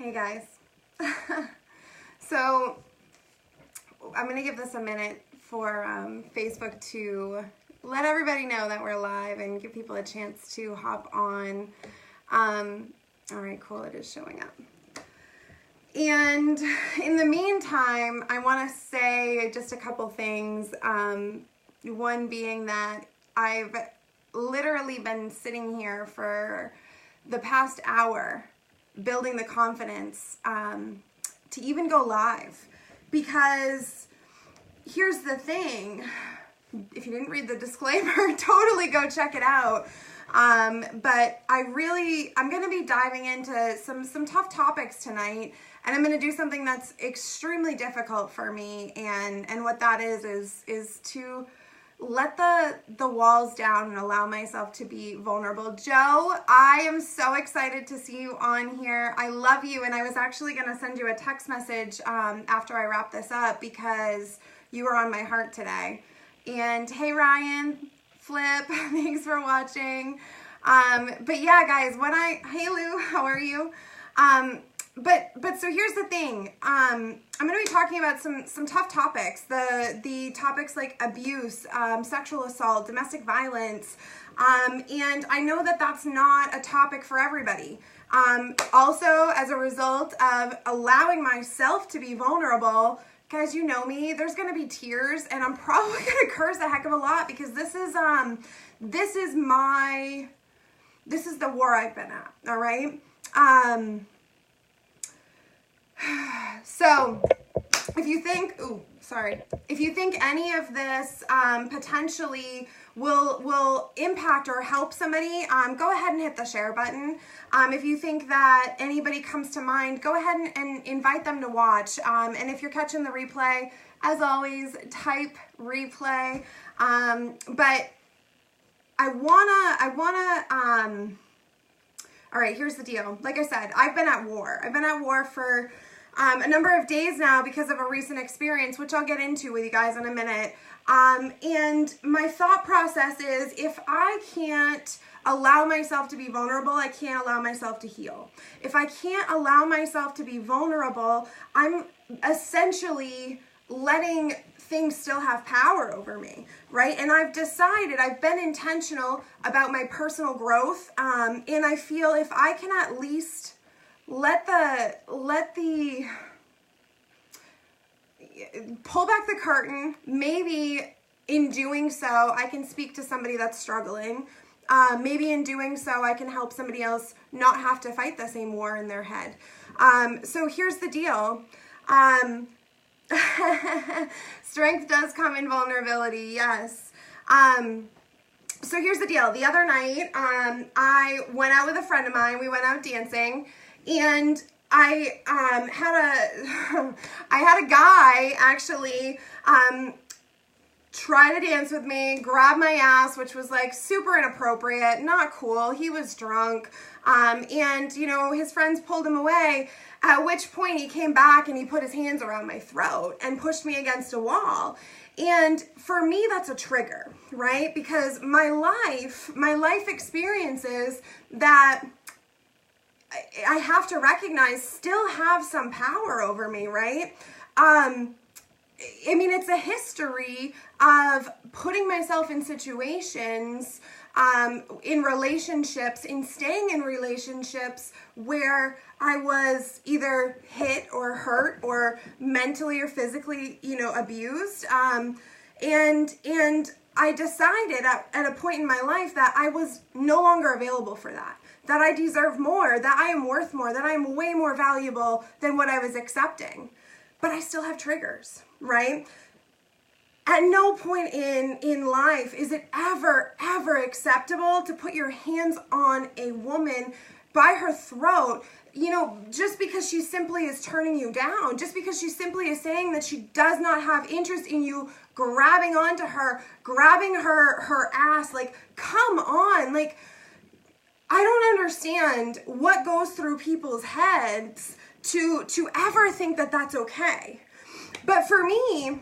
Hey guys. So I'm going to give this a minute for Facebook to let everybody know that we're live and give people a chance to hop on. All right, cool, it is showing up. And in the meantime, I want to say just a couple things. One being that I've literally been sitting here for the past hour building the confidence to even go live, because here's the thing, if you didn't read the disclaimer, totally go check it out. But I'm going to be diving into some tough topics tonight, and I'm going to do something that's extremely difficult for me, and what that is to let the walls down and allow myself to be vulnerable. Joe, I am so excited to see you on here. I love you, and I was actually going to send you a text message after I wrap this up because you were on my heart today. And hey Ryan, Flip, thanks for watching. But yeah, guys, hey Lou, how are you? But so here's the thing. I'm going to be talking about some tough topics. The topics like abuse, sexual assault, domestic violence, and I know that that's not a topic for everybody. Also, as a result of allowing myself to be vulnerable, guys, you know me, there's going to be tears, and I'm probably going to curse a heck of a lot because this is the war I've been at. All right. So if you think, if you think any of this potentially will impact or help somebody, go ahead and hit the share button. If you think that anybody comes to mind, go ahead and invite them to watch. And if you're catching the replay, as always, type replay. But all right, here's the deal. Like I said, I've been at war. I've been at war for a number of days now because of a recent experience, which I'll get into with you guys in a minute. And my thought process is, if I can't allow myself to be vulnerable, I can't allow myself to heal. If I can't allow myself to be vulnerable, I'm essentially letting things still have power over me, right? And I've been intentional about my personal growth, and I feel if I can at least pull back the curtain, maybe in doing so, I can speak to somebody that's struggling. Maybe in doing so, I can help somebody else not have to fight the same war in their head. So here's the deal. Strength does come in vulnerability, yes. So here's the deal. The other night, I went out with a friend of mine. We went out dancing, and I had a guy actually try to dance with me, grab my ass, which was like super inappropriate, not cool. He was drunk, and you know, his friends pulled him away, at which point he came back and he put his hands around my throat and pushed me against a wall. And for me, that's a trigger, right? Because my life experiences that I have to recognize still have some power over me, right? I mean, it's a history of putting myself in situations, in relationships, in staying in relationships where I was either hit or hurt or mentally or physically, abused. And I decided at a point in my life that I was no longer available for that I deserve more, that I am worth more, that I am way more valuable than what I was accepting. But I still have triggers, right? At no point in life is it ever acceptable to put your hands on a woman by her throat, just because she simply is turning you down, just because she simply is saying that she does not have interest in you, grabbing onto her, grabbing her ass, like, come on, like, I don't understand what goes through people's heads to ever think that that's okay. But for me,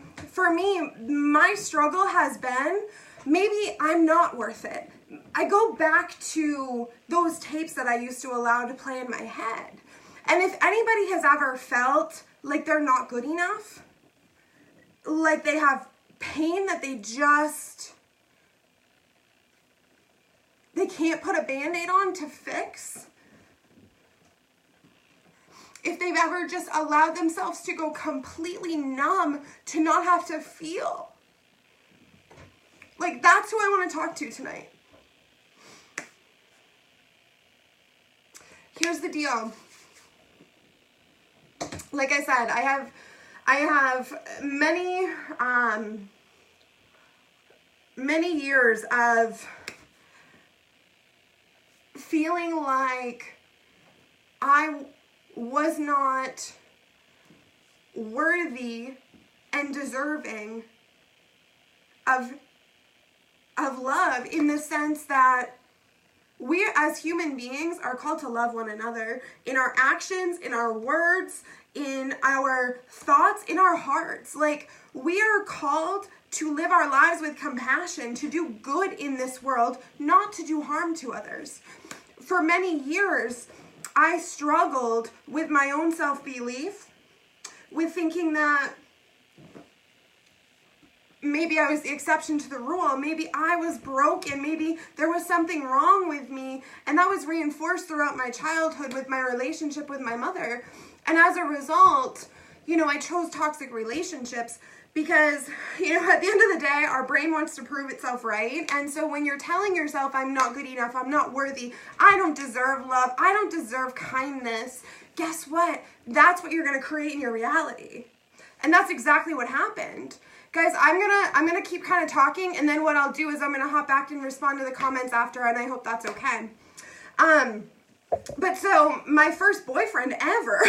my struggle has been, maybe I'm not worth it. I go back to those tapes that I used to allow to play in my head. And if anybody has ever felt like they're not good enough, like they have pain that they can't put a Band-Aid on to fix, if they've ever just allowed themselves to go completely numb to not have to feel, like that's who I want to talk to tonight. Here's the deal. Like I said, I have many years of feeling like I was not worthy and deserving of love, in the sense that we as human beings are called to love one another in our actions, in our words, in our thoughts, in our hearts. Like, we are called to live our lives with compassion, to do good in this world, not to do harm to others. For many years, I struggled with my own self-belief, with thinking that maybe I was the exception to the rule. Maybe I was broken. Maybe there was something wrong with me. And that was reinforced throughout my childhood with my relationship with my mother. And as a result, I chose toxic relationships because, at the end of the day, our brain wants to prove itself right. And so when you're telling yourself, I'm not good enough, I'm not worthy, I don't deserve love, I don't deserve kindness, guess what? That's what you're going to create in your reality. And that's exactly what happened. Guys, I'm gonna keep kind of talking, and then what I'll do is I'm gonna hop back and respond to the comments after, and I hope that's okay. But so my first boyfriend ever,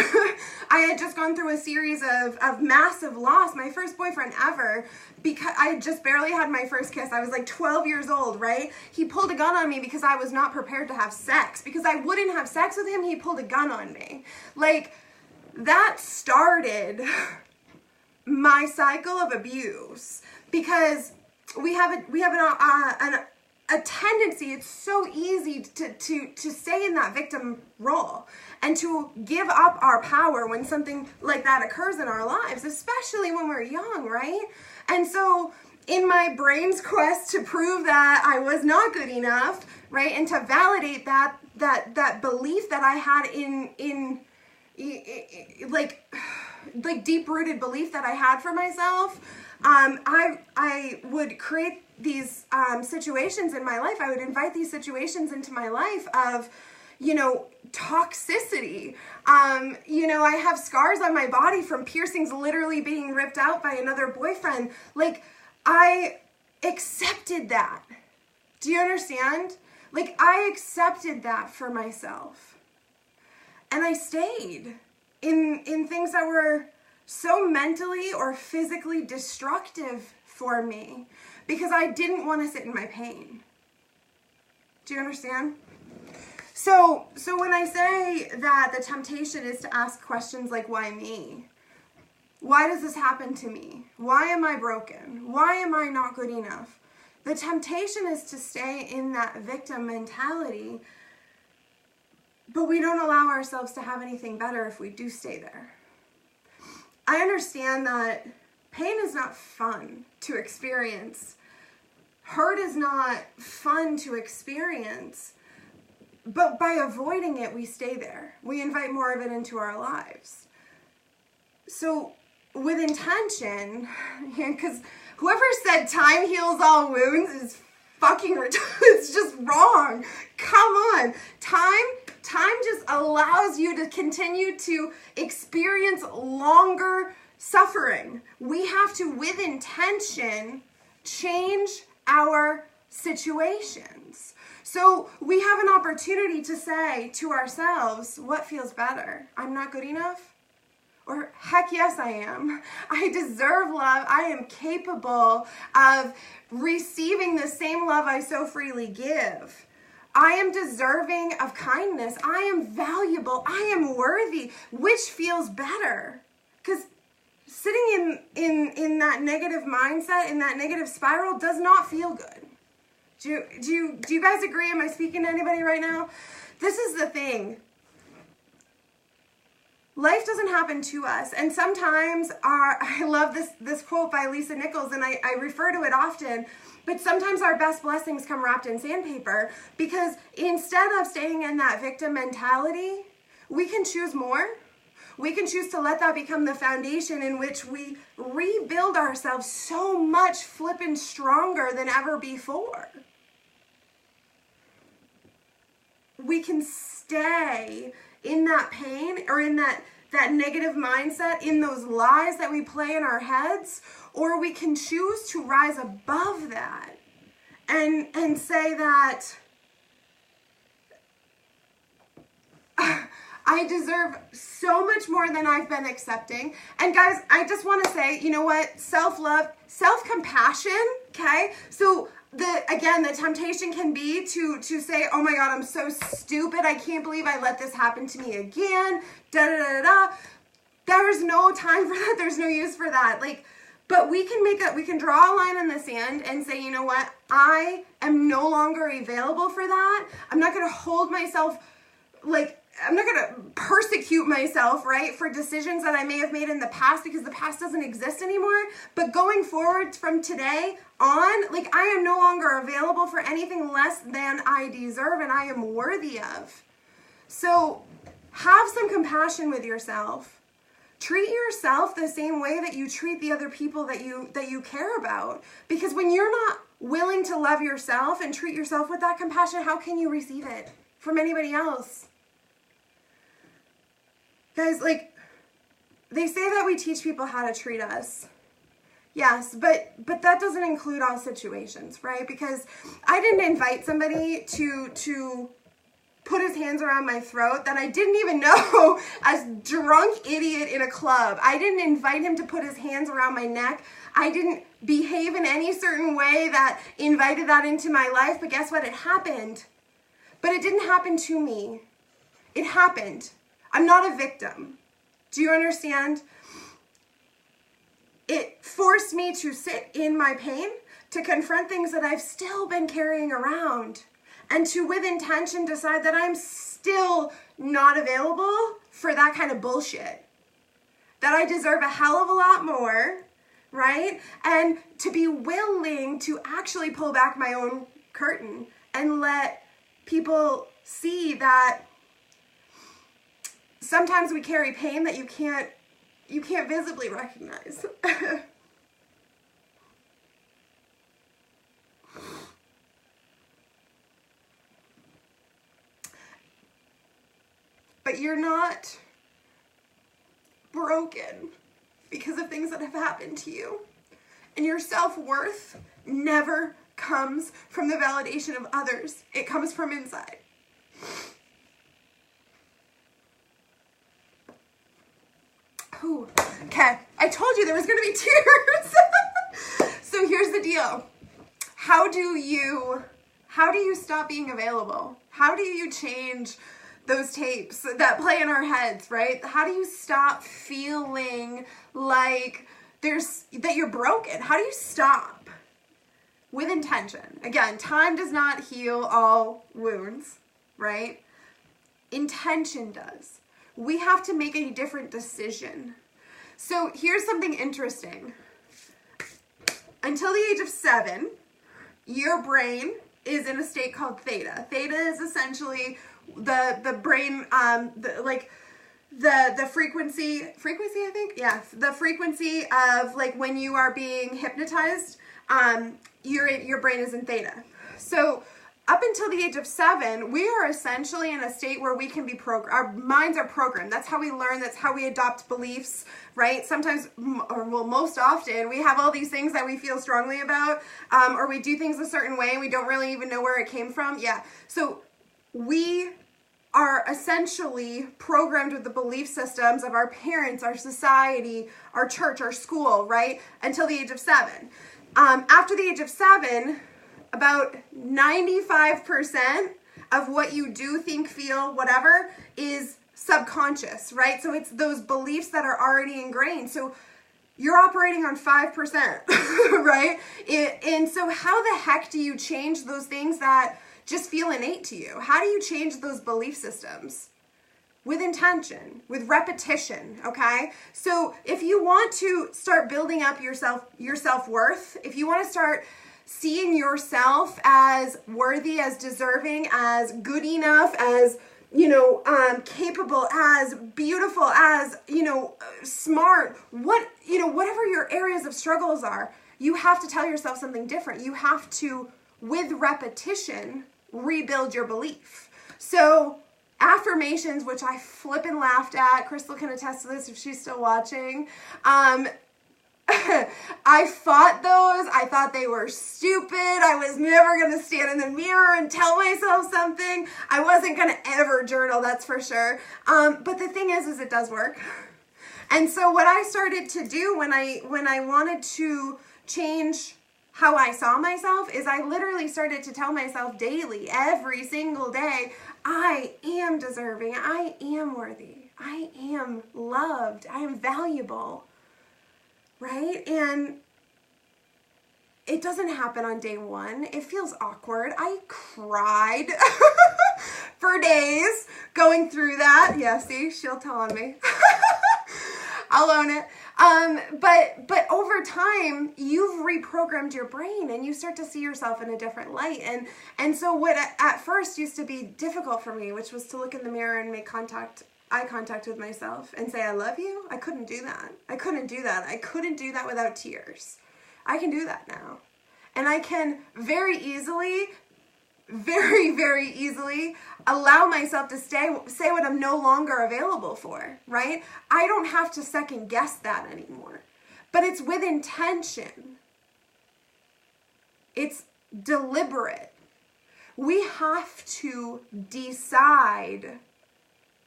I had just gone through a series of massive loss. My first boyfriend ever, because I just barely had my first kiss. I was like 12 years old, right? He pulled a gun on me because I was not prepared to have sex. Because I wouldn't have sex with him, he pulled a gun on me. Like, that started my cycle of abuse, because we have a tendency, it's so easy to stay in that victim role and to give up our power when something like that occurs in our lives, especially when we're young, right? And so in my brain's quest to prove that I was not good enough, right, and to validate that belief that I had in like deep-rooted belief that I had for myself, I would create these situations in my life. I would invite these situations into my life of, toxicity. I have scars on my body from piercings literally being ripped out by another boyfriend. Like, I accepted that. Do you understand? Like, I accepted that for myself. And I stayed in things that were so mentally or physically destructive for me because I didn't want to sit in my pain. Do you understand? So when I say that the temptation is to ask questions like, why me? Why does this happen to me? Why am I broken? Why am I not good enough? The temptation is to stay in that victim mentality, but we don't allow ourselves to have anything better if we do stay there. I understand that pain is not fun to experience. Hurt is not fun to experience. But by avoiding it, we stay there. We invite more of it into our lives. So with intention, because whoever said time heals all wounds is fucking it's just wrong. Come on. Time just allows you to continue to experience longer suffering. We have to, with intention, change our situations. So we have an opportunity to say to ourselves, what feels better? I'm not good enough? Or heck yes, I am. I deserve love. I am capable of receiving the same love I so freely give. I am deserving of kindness. I am valuable. I am worthy. Which feels better? Because sitting in that negative mindset, in that negative spiral, does not feel good. Do you guys agree? Am I speaking to anybody right now? This is the thing. life doesn't happen to us. And sometimes I love this quote by Lisa Nichols, and I refer to it often, but sometimes our best blessings come wrapped in sandpaper, because instead of staying in that victim mentality, we can choose more. We can choose to let that become the foundation in which we rebuild ourselves so much flippin' stronger than ever before. We can stay in that pain or in that negative mindset, in those lies that we play in our heads, or we can choose to rise above that and say that I deserve so much more than I've been accepting. And guys, I just want to say, you know what? Self-love, self-compassion, okay? So the temptation can be to say, oh my God, I'm so stupid. I can't believe I let this happen to me again. Da da da da. There's no time for that. There's no use for that. But we can draw a line in the sand and say, you know what? I am no longer available for that. I'm not going to hold myself, I'm not going to persecute myself, right, for decisions that I may have made in the past, because the past doesn't exist anymore. But going forward from today on, I am no longer available for anything less than I deserve and I am worthy of. So have some compassion with yourself. Treat yourself the same way that you treat the other people that you care about. Because when you're not willing to love yourself and treat yourself with that compassion, how can you receive it from anybody else? Guys, they say that we teach people how to treat us. Yes, but that doesn't include all situations, right? Because I didn't invite somebody to put his hands around my throat that I didn't even know, as drunk idiot in a club. I didn't invite him to put his hands around my neck. I didn't behave in any certain way that invited that into my life. But guess what? It happened. But it didn't happen to me. It happened. I'm not a victim. Do you understand? It forced me to sit in my pain, to confront things that I've still been carrying around, and to, with intention, decide that I'm still not available for that kind of bullshit. That I deserve a hell of a lot more, right? And to be willing to actually pull back my own curtain and let people see that sometimes we carry pain that you can't visibly recognize. But you're not broken because of things that have happened to you. And your self-worth never comes from the validation of others. It comes from inside. Ooh, okay, I told you there was going to be tears. So here's the deal. How do you stop being available? How do you change those tapes that play in our heads, right? How do you stop feeling like that you're broken? How do you stop? With intention. Again, time does not heal all wounds, right? Intention does. We have to make a different decision. So here's something interesting. Until the age of 7, your brain is in a state called theta. Theta is essentially the brain, the frequency, I think? Yeah, the frequency of when you are being hypnotized, your brain is in theta. So up until the age of 7, we are essentially in a state where we can be our minds are programmed. That's how we learn. That's how we adopt beliefs, right? Sometimes, or well, most often, we have all these things that we feel strongly about, or we do things a certain way and we don't really even know where it came from. Yeah. So we are essentially programmed with the belief systems of our parents, our society, our church, our school, right? Until the age of 7. After the age of 7, about 95% of what you do, think, feel, whatever, is subconscious, right? So it's those beliefs that are already ingrained. So you're operating on 5%, right? And so how the heck do you change those things that just feel innate to you? How do you change those belief systems? with intention, with repetition, okay? So if you want to start building up your self-worth, if you want to start seeing yourself as worthy, as deserving, as good enough, as, capable, as beautiful, as, smart, whatever your areas of struggles are, you have to tell yourself something different. You have to, with repetition, rebuild your belief. So affirmations, which I flippin' laughed at, Crystal can attest to this if she's still watching, I fought those. I thought they were stupid. I was never going to stand in the mirror and tell myself something. I wasn't going to ever journal, that's for sure. But the thing is it does work. And so what I started to do when I wanted to change how I saw myself is I literally started to tell myself daily, every single day, I am deserving. I am worthy. I am loved. I am valuable. Right? And it doesn't happen on day one. It feels awkward. I cried for days going through that. Yeah, see, she'll tell on me. I'll own it. But over time, you've reprogrammed your brain and you start to see yourself in a different light. And so what at first used to be difficult for me, which was to look in the mirror and make eye contact with myself and say, I love you. I couldn't do that. I couldn't do that. I couldn't do that without tears. I can do that now. And I can very easily, very, very easily allow myself to say what I'm no longer available for, right? I don't have to second guess that anymore. But it's with intention. It's deliberate. We have to decide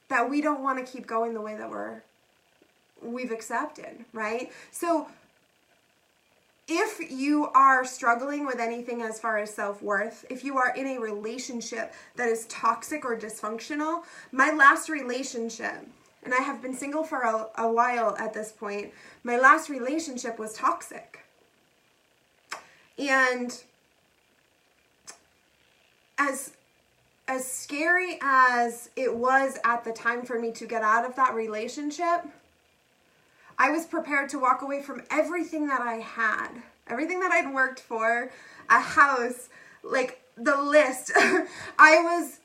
that we don't want to keep going the way that we've accepted, right? So if you are struggling with anything as far as self-worth, if you are in a relationship that is toxic or dysfunctional, my last relationship, and I have been single for a while at this point, my last relationship was toxic. And as scary as it was at the time for me to get out of that relationship, I was prepared to walk away from everything that I had, everything that I'd worked for, a house, like the list. I was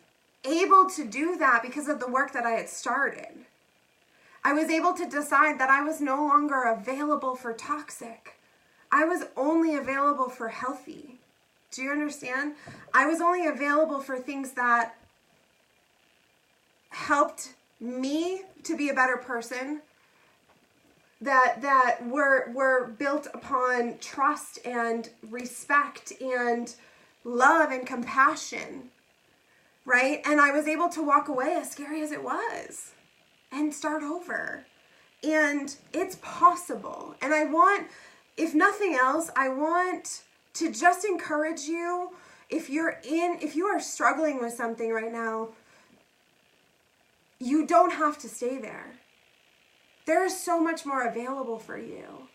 able to do that because of the work that I had started. I was able to decide that I was no longer available for toxic. I was only available for healthy. Do you understand? I was only available for things that helped me to be a better person, that were built upon trust and respect and love and compassion, right? And I was able to walk away, as scary as it was, and start over. And it's possible. And I want, if nothing else, I want to just encourage you, if you are struggling with something right now, you don't have to stay there. There is so much more available for you.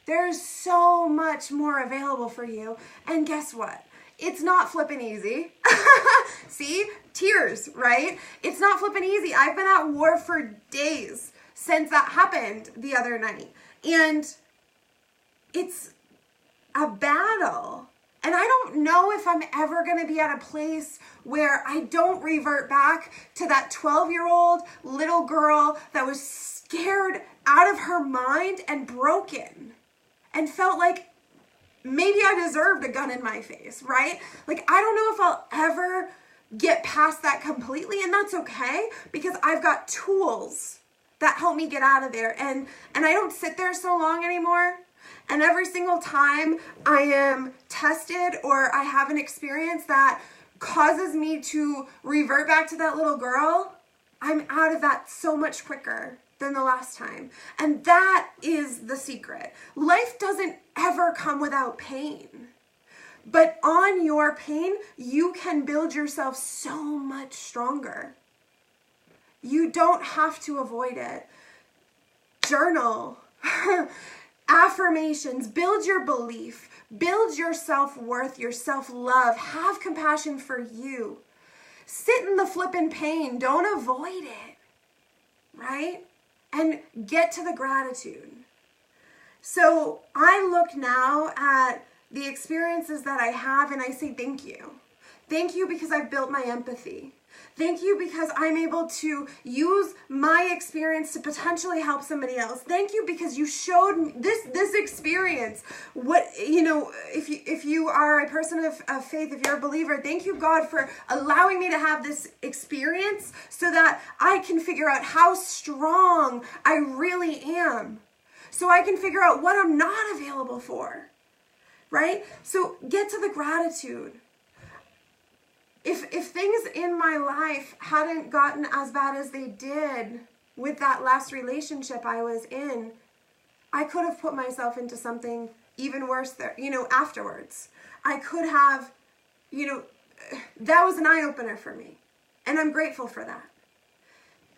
There's so much more available for you. And guess what? It's not flippin' easy. See? Tears, right? It's not flippin' easy. I've been at war for days since that happened the other night. And it's a battle. And I don't know if I'm ever going to be at a place where I don't revert back to that 12-year-old little girl that was scared out of her mind and broken and felt like maybe I deserved a gun in my face, right? Like, I don't know if I'll ever get past that completely, and that's okay because I've got tools that help me get out of there. And I don't sit there so long anymore. And every single time I am tested or I have an experience that causes me to revert back to that little girl, I'm out of that so much quicker than the last time. And that is the secret. Life doesn't ever come without pain. But on your pain, you can build yourself so much stronger. You don't have to avoid it. Journal. Affirmations, build your belief, build your self-worth, your self-love, have compassion for you. Sit in the flippin' pain. Don't avoid it, right? And get to the gratitude. So I look now at the experiences that I have and I say thank you. Thank you because I've built my empathy. Thank you because I'm able to use my experience to potentially help somebody else. Thank you because you showed me this experience. What, you know, if you are a person of faith, if you're a believer, thank you, God, for allowing me to have this experience so that I can figure out how strong I really am. So I can figure out what I'm not available for, right? So get to the gratitude. If things in my life hadn't gotten as bad as they did with that last relationship I was in, I could have put myself into something even worse there, you know, afterwards. I could have, you know, that was an eye-opener for me. And I'm grateful for that.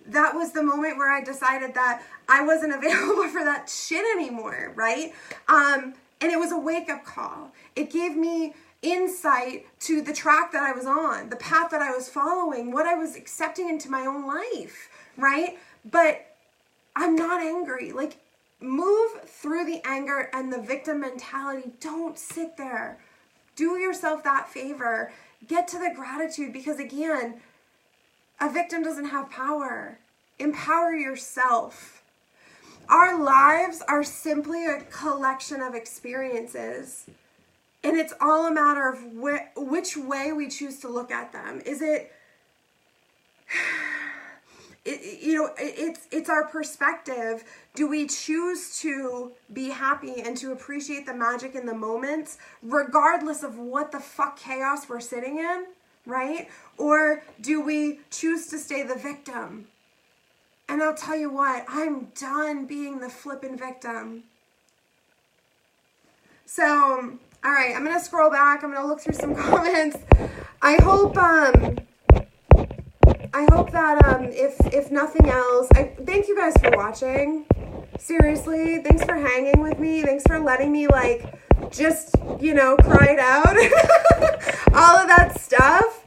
That was the moment where I decided that I wasn't available for that shit anymore, right? And it was a wake-up call. It gave me insight to the track that I was on, the path that I was following, what I was accepting into my own life, right? But I'm not angry. Like, move through the anger and the victim mentality. Don't sit there. Do yourself that favor. Get to the gratitude because, again, a victim doesn't have power. Empower yourself. Our lives are simply a collection of experiences. And it's all a matter of which way we choose to look at them. Is it's our perspective. Do we choose to be happy and to appreciate the magic in the moments, regardless of what the fuck chaos we're sitting in, right? Or do we choose to stay the victim? And I'll tell you what, I'm done being the flippin' victim. So, all right, I'm going to scroll back. I'm going to look through some comments. I hope that if nothing else, thank you guys for watching. Seriously, thanks for hanging with me. Thanks for letting me just, cry it out. All of that stuff.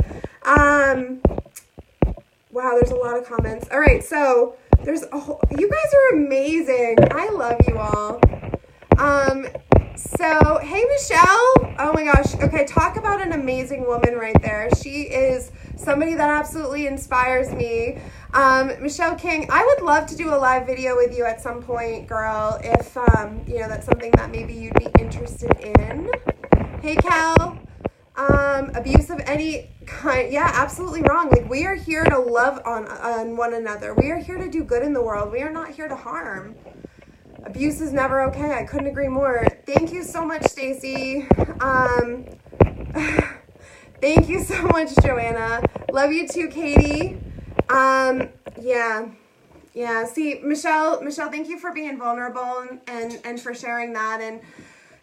Wow, there's a lot of comments. All right, so there's you guys are amazing. I love you all. So, hey, Michelle. Oh my gosh. Okay, talk about an amazing woman right there. She is somebody that absolutely inspires me. Michelle King, I would love to do a live video with you at some point, girl, if, that's something that maybe you'd be interested in. Hey, Cal. Abuse of any kind. Yeah, absolutely wrong. Like, we are here to love on one another. We are here to do good in the world. We are not here to harm. Abuse is never okay. I couldn't agree more. Thank you so much, Stacy. Thank you so much, Joanna. Love you too, Katie. Yeah. See, Michelle, thank you for being vulnerable and for sharing that. And,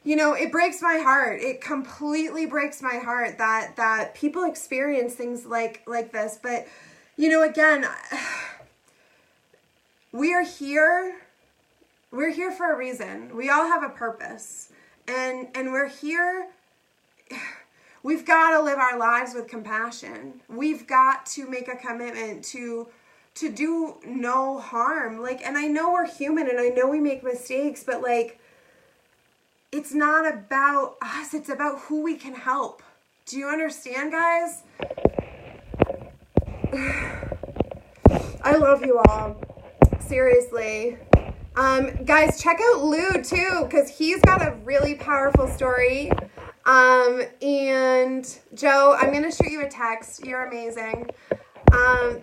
it breaks my heart. It completely breaks my heart that people experience things like this. But, again, we are here. We're here for a reason. We all have a purpose. And we're here. We've got to live our lives with compassion. We've got to make a commitment to do no harm. And I know we're human and I know we make mistakes, but it's not about us. It's about who we can help. Do you understand, guys? I love you all. Seriously. Guys, check out Lou too, because he's got a really powerful story. And Joe, I'm going to shoot you a text. You're amazing.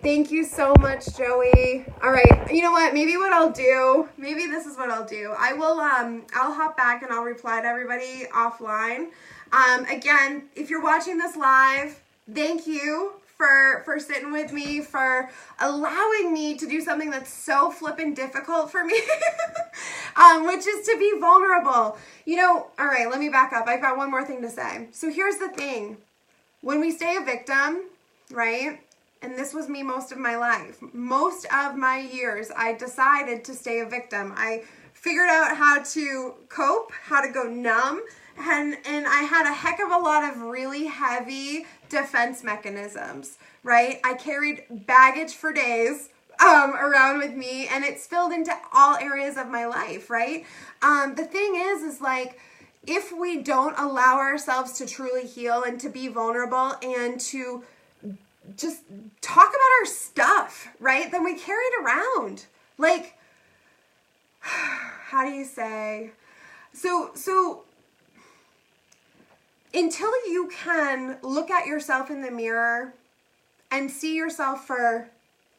Thank you so much, Joey. All right. You know what? Maybe this is what I'll do. I will, I'll hop back and I'll reply to everybody offline. Again, if you're watching this live, thank you for sitting with me, for allowing me to do something that's so flippin' difficult for me, which is to be vulnerable. All right, let me back up. I've got one more thing to say. So here's the thing. When we stay a victim, right, and this was me most of my life, most of my years, I decided to stay a victim. I figured out how to cope, how to go numb, and I had a heck of a lot of really heavy defense mechanisms, right? I carried baggage for days around with me, and it spilled into all areas of my life, right? The thing is like, if we don't allow ourselves to truly heal and to be vulnerable and to just talk about our stuff, right? Then we carry it around. Like, how do you say? So until you can look at yourself in the mirror and see yourself for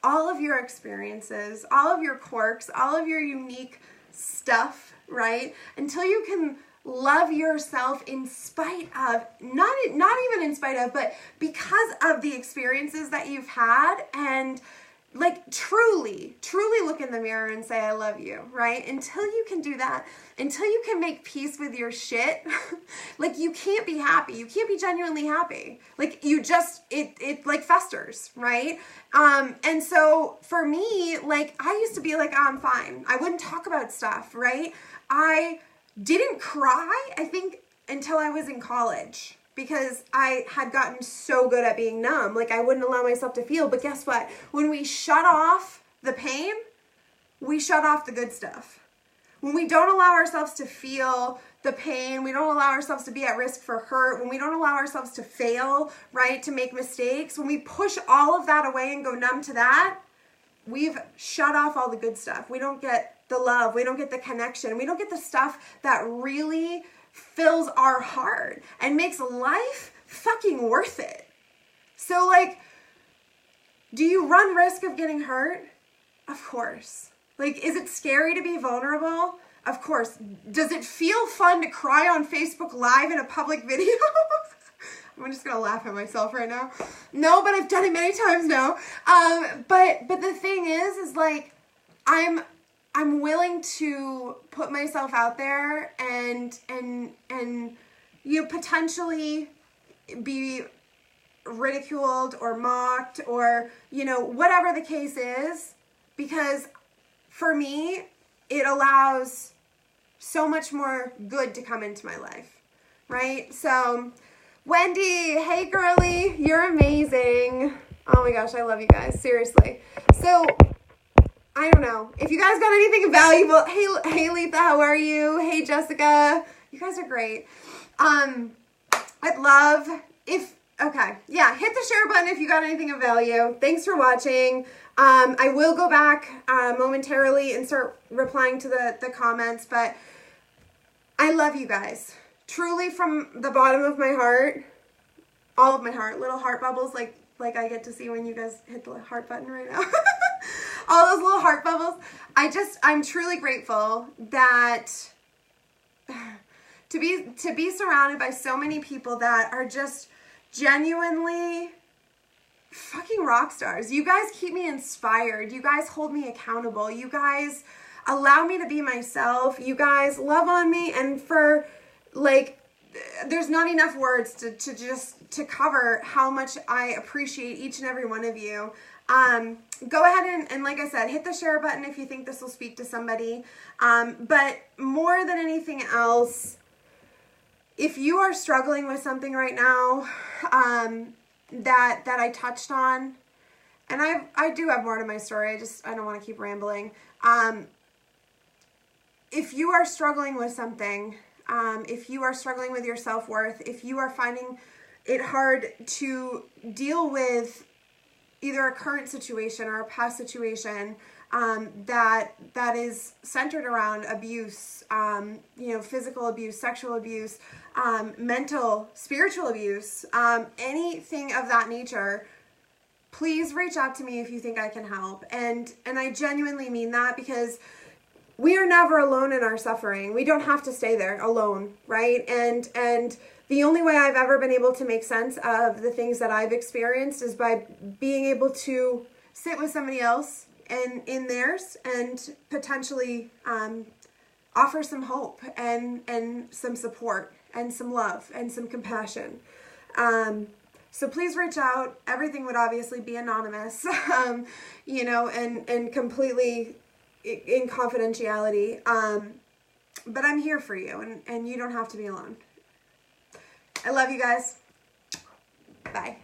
all of your experiences, all of your quirks, all of your unique stuff, right? Until you can love yourself in spite of, not even in spite of, but because of the experiences that you've had, and like truly look in the mirror and say, I love you, right? Until you can do that, until you can make peace with your shit, like you can't be happy. You can't be genuinely happy. Like you just, it like festers, right? And so for me, like I used to be like, oh, I'm fine. I wouldn't talk about stuff, right? I didn't cry, I think, until I was in college, because I had gotten so good at being numb. Like I wouldn't allow myself to feel. But guess what? When we shut off the pain, we shut off the good stuff. When we don't allow ourselves to feel the pain, we don't allow ourselves to be at risk for hurt, when we don't allow ourselves to fail, right, to make mistakes, when we push all of that away and go numb to that, we've shut off all the good stuff. We don't get the love. We don't get the connection. We don't get the stuff that really fills our heart and makes life fucking worth it. So like, do you run risk of getting hurt? Of course. Like, is it scary to be vulnerable? Of course. Does it feel fun to cry on Facebook Live in a public video? I'm just gonna laugh at myself right now. No, but I've done it many times now. But the thing is like, I'm willing to put myself out there and you know, potentially be ridiculed or mocked or, you know, whatever the case is, because for me, it allows so much more good to come into my life, right? So, Wendy, hey girly, you're amazing. Oh my gosh, I love you guys, seriously. So, I don't know. If you guys got anything valuable, hey Letha, how are you? Hey Jessica, you guys are great. I'd love hit the share button if you got anything of value. Thanks for watching. I will go back momentarily and start replying to the comments, but I love you guys. Truly from the bottom of my heart, all of my heart, little heart bubbles like I get to see when you guys hit the heart button right now. All those little heart bubbles. I'm truly grateful that to be surrounded by so many people that are just genuinely fucking rock stars. You guys keep me inspired. You guys hold me accountable. You guys allow me to be myself. You guys love on me, and for like, there's not enough words to cover how much I appreciate each and every one of you. Go ahead and like I said, hit the share button if you think this will speak to somebody. But more than anything else, if you are struggling with something right now, that I touched on, and I do have more to my story. I don't want to keep rambling. If you are struggling with something, if you are struggling with your self-worth, if you are finding it hard to deal with either a current situation or a past situation that is centered around abuse, physical abuse, sexual abuse, mental, spiritual abuse, anything of that nature, please reach out to me if you think I can help. And I genuinely mean that, because we are never alone in our suffering. We don't have to stay there alone, right? And the only way I've ever been able to make sense of the things that I've experienced is by being able to sit with somebody else in theirs and potentially offer some hope and some support and some love and some compassion. So please reach out. Everything would obviously be anonymous, and completely in confidentiality. But I'm here for you, and you don't have to be alone. I love you guys. Bye.